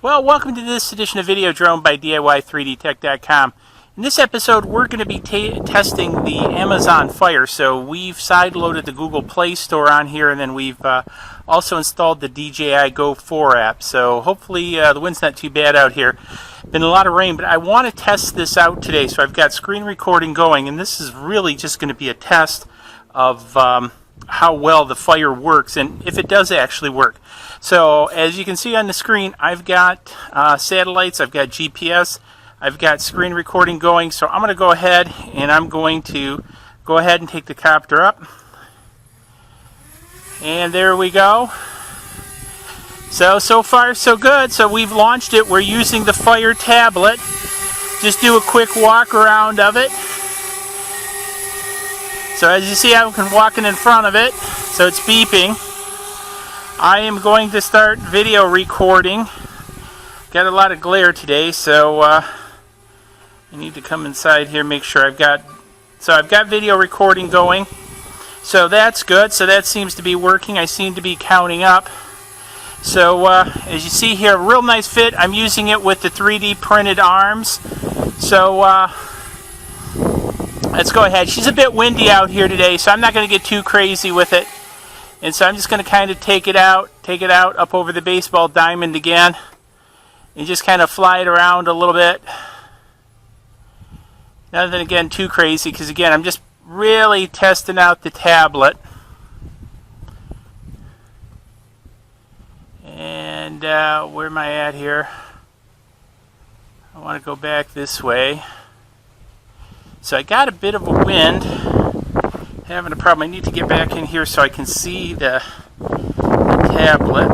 Well, welcome to this edition of Video Drone by DIY3DTech.com. In this episode, we're going to be testing the Amazon Fire. So we've sideloaded the Google Play Store on here, and then we've also installed the DJI Go 4 app. So hopefully the wind's not too bad out here. Been a lot of rain, but I want to test this out today. So I've got screen recording going, and this is really just going to be a test of how well the Fire works and if it does actually work. So as you can see on the screen, I've got satellites, I've got GPS, I've got screen recording going. So I'm going to go ahead and take the copter up. And there we go. So far so good. So we've launched it. We're using the Fire tablet. Just do a quick walk around of it. So as you see, I'm walking in front of it, so it's beeping. I am going to start video recording. Got a lot of glare today, so I need to come inside here, make sure I've got video recording going. So that's good. So that seems to be working. I seem to be counting up. So as you see here, real nice fit. I'm using it with the 3D printed arms. So let's go ahead. She's a bit windy out here today, so I'm not going to get too crazy with it. And so I'm just going to kind of take it out up over the baseball diamond again, and just kind of fly it around a little bit. Nothing again too crazy, because again, I'm just really testing out the tablet. And where am I at here? I want to go back this way. So I got a bit of a wind, having a problem. I need to get back in here so I can see the tablet.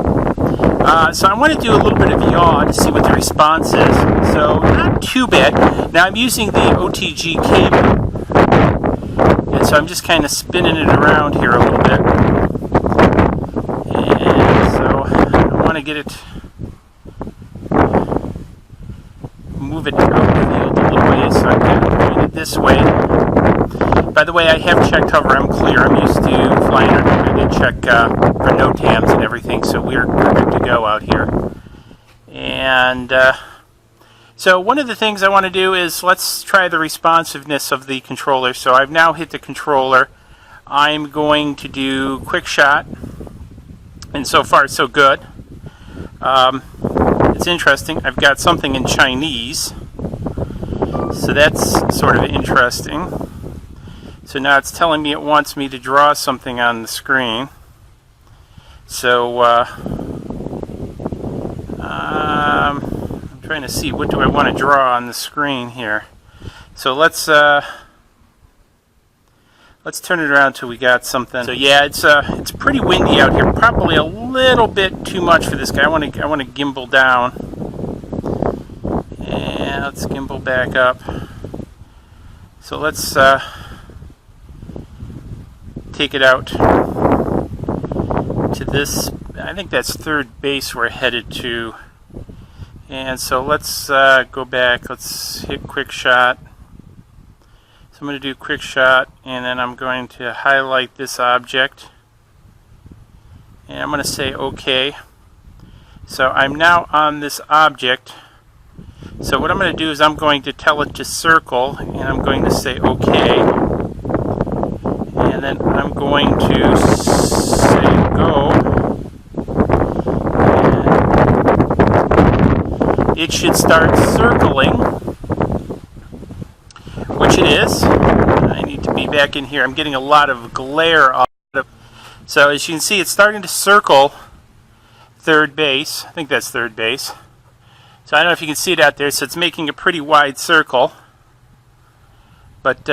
So I want to do a little bit of yaw to see what the response is. So not too bad. Now I'm using the OTG cable, and so I'm just kind of spinning it around here a little bit. And so I want to get it, move it out the field a little way, so I'm kind of moving it this way. By the way, I have checked hover. I'm clear. I'm used to flying under. I did check for NOTAMs and everything, so we're good to go out here. And so one of the things I want to do is let's try the responsiveness of the controller. So I've now hit the controller. I'm going to do quick shot, and so far so good. It's interesting. I've got something in Chinese, so that's sort of interesting. So now it's telling me it wants me to draw something on the screen. So I'm trying to see, what do I want to draw on the screen here. So let's turn it around till we got something. So yeah, it's pretty windy out here. Probably a little bit too much for this guy. I want to gimbal down. And let's gimbal back up. So let's take it out to this. I think that's third base we're headed to. And so let's go back. Let's hit quick shot. So I'm going to do quick shot, and then I'm going to highlight this object, and I'm going to say OK. So I'm now on this object. So what I'm going to do is I'm going to tell it to circle, and I'm going to say OK. And then I'm going to say go. And it should start circling, which it is. I need to be back in here. I'm getting a lot of glare off of. So as you can see, it's starting to circle third base. I think that's third base. So I don't know if you can see it out there. So it's making a pretty wide circle. But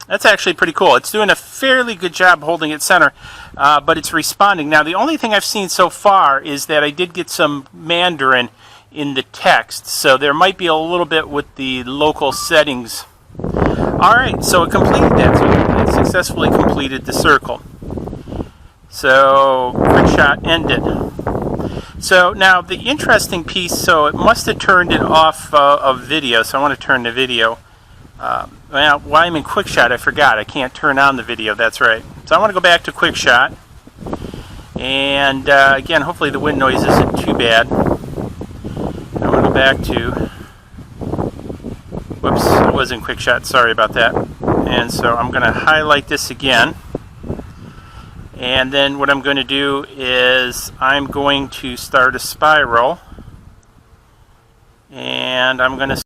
that's actually pretty cool. It's doing a fairly good job holding it center, but it's responding. Now, the only thing I've seen so far is that I did get some Mandarin in the text, so there might be a little bit with the local settings. All right, so it completed that. So it successfully completed the circle. So quick shot ended. So now the interesting piece, so it must have turned it off of video, so I want to turn the video. Well, while I'm in quick shot, I forgot I can't turn on the video. That's right. So I want to go back to quick shot, and again, hopefully the wind noise isn't too bad. go back to, whoops, it was in quick shot, sorry about that. And so I'm going to highlight this again. And then what I'm going to do is I'm going to start a spiral. And I'm going to